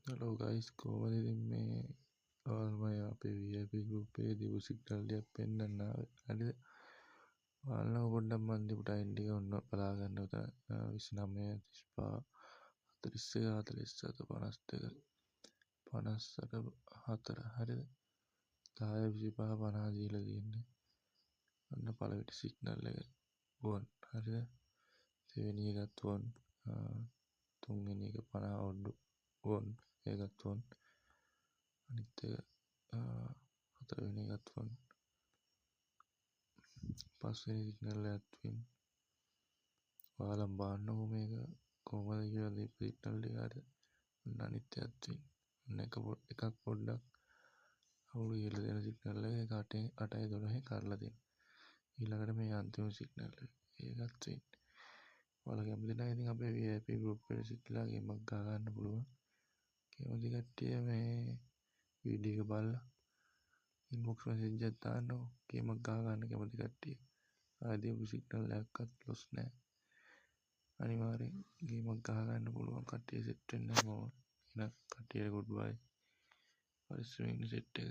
Hello guys, කොහොමද ඉතින් මේ ඔයාලමයි අපේ VIP group එකේ දීපු සිග්නල් ටික පෙන්නන්න ආවේ. හරිද? ඔයාලව පොඩ්ඩක් මන් දීපු ටයිම් ටික ඔන්න බලා ගන්න උතන 29 35 41 47 52 58 හරිද? 10 25 50 දීලා තියෙන්නේ. ඔන්න පළවෙනි සිග්නල් එක වොන් හරිද? දෙවෙනි එකත් වොන් තුන්වෙනි එක 50 ඔඩ්ඩු වොන් ඒකත් වොන් අනිත් එක හතරවෙනි එකත් වොන් පස්වෙනි සිග්නල් එකත් වොන් ඔයාලා බලන්නකෝ මේක කොහොමද කියලා දීපු සිග්නල් ටික හරිද? ඔන්න අනිත් එකත් වොන් ඔන්න එකක් පොඩ්ඩක් අවුල් කියලා දෙන සිග්නල් එක 8:12 කරලා දෙන්න. ඊළඟට මේ අන්තිම සිග්නල් එක ඒකත් වොන් ඔයාලා කැමති නම් ඉතින් අපේ VIP group එකට සිටලා ගේමක් ගහ ගන්න පුළුවන්. කැමති කට්ටිය මේ වීඩියෝ එක බලලා ඉන්බොක්ස් මැසේජ් එකක් දාන්නකෝ ගේමක් ගහ ගන්න කැමති කට්ටිය. ආයෙ දීපු සිග්නල් එකක්වත් ලොස් නෑ. අනිවාර්යෙන් ගේමක් ගහ ගන්න පුළුවන් කට්ටිය සෙට් වෙන්න ඕන. එහෙනම් කට්ටියට ගුඩ් බයි. පරිස්සමෙන් ඉන්න සෙට් එක.